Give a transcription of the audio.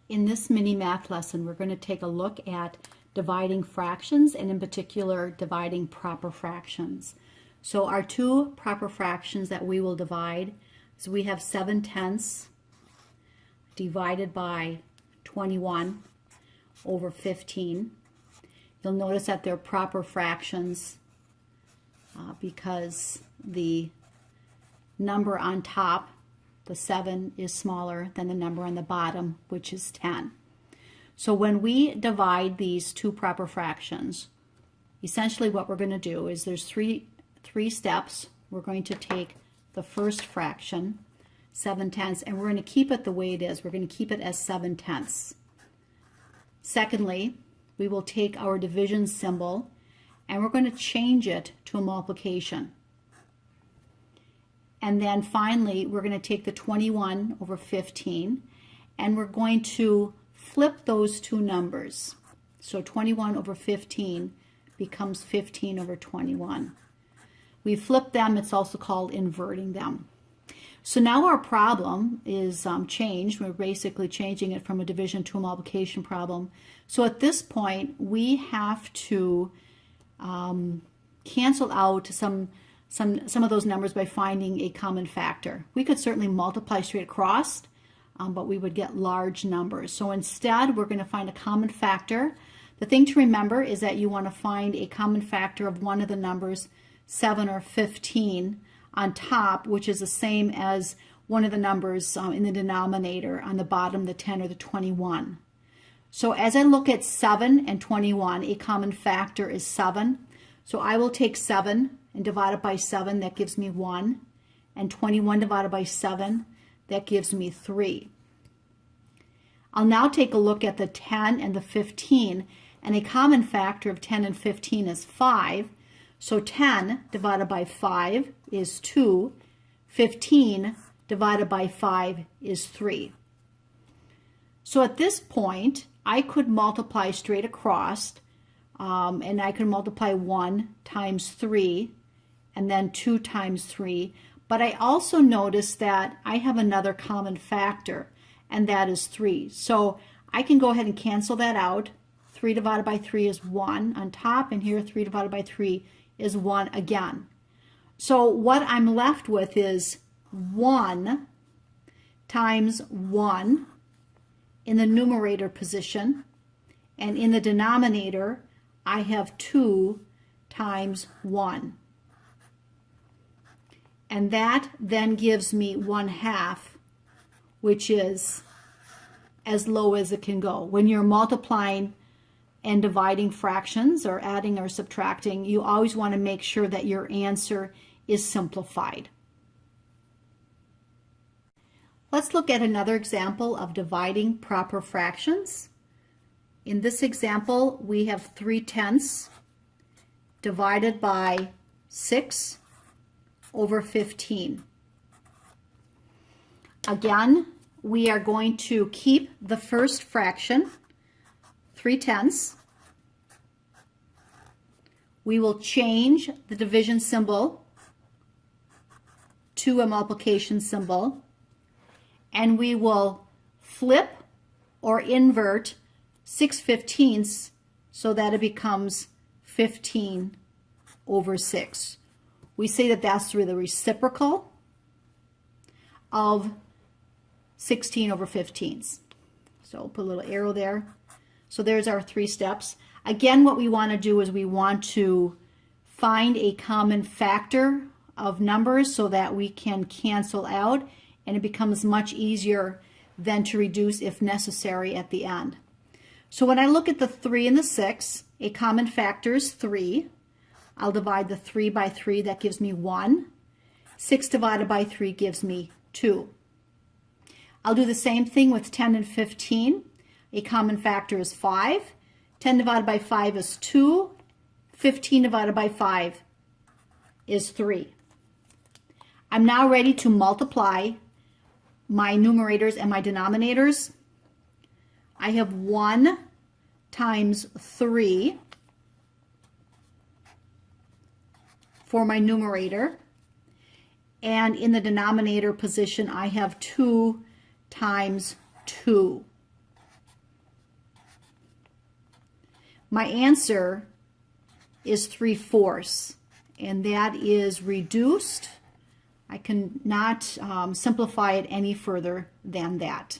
In this mini math lesson, we're going to take a look at dividing fractions, and in particular, dividing proper fractions. So our two proper fractions that we will divide, so we have 7/10 divided by 21 over 15. You'll notice that they're proper fractions because the number on top, the 7, is smaller than the number on the bottom, which is 10. So when we divide these two proper fractions, essentially what we're going to do is there's three steps. We're going to take the first fraction, 7/10, and we're going to keep it the way it is. We're going to keep it as 7/10. Secondly, we will take our division symbol and we're going to change it to a multiplication. And then finally, we're going to take the 21 over 15 and we're going to flip those two numbers. So 21 over 15 becomes 15 over 21. We flip them, it's also called inverting them. So now our problem is changed. We're basically changing it from a division to a multiplication problem. So at this point, we have to cancel out some of those numbers by finding a common factor. We could certainly multiply straight across, but we would get large numbers. So instead, we're going to find a common factor. The thing to remember is that you want to find a common factor of one of the numbers, 7 or 15, on top, which is the same as one of the numbers in the denominator on the bottom, the 10 or the 21. So as I look at 7 and 21, a common factor is 7. So I will take 7 and divide it by 7, that gives me 1. And 21 divided by 7, that gives me 3. I'll now take a look at the 10 and the 15, and a common factor of 10 and 15 is 5. So 10 divided by 5 is 2. 15 divided by 5 is 3. So at this point, I could multiply straight across, and I could multiply 1 times 3, and then 2 times 3. But I also notice that I have another common factor, and that is 3. So I can go ahead and cancel that out. 3 divided by 3 is 1 on top, and here 3 divided by 3 is 1 again. So what I'm left with is 1 times 1 in the numerator position, and in the denominator I have 2 times 1. And that then gives me 1/2, which is as low as it can go. When you're multiplying and dividing fractions or adding or subtracting, you always want to make sure that your answer is simplified. Let's look at another example of dividing proper fractions. In this example, we have 3/10 divided by 6 over 15. Again, we are going to keep the first fraction, 3/10. We will change the division symbol to a multiplication symbol, and we will flip or invert 6/15 so that it becomes 15 over 6. We say that that's the reciprocal of 16 over 15. So put a little arrow there. So there's our 3 steps. Again, what we want to do is we want to find a common factor of numbers so that we can cancel out, and it becomes much easier than to reduce if necessary at the end. So when I look at the 3 and the 6, a common factor is 3. I'll divide the 3 by 3, that gives me 1. 6 divided by 3 gives me 2. I'll do the same thing with 10 and 15. A common factor is 5. 10 divided by 5 is 2. 15 divided by 5 is 3. I'm now ready to multiply my numerators and my denominators. I have 1 times 3 for my numerator, and in the denominator position I have 2 times 2. My answer is 3/4, and that is reduced. I cannot simplify it any further than that.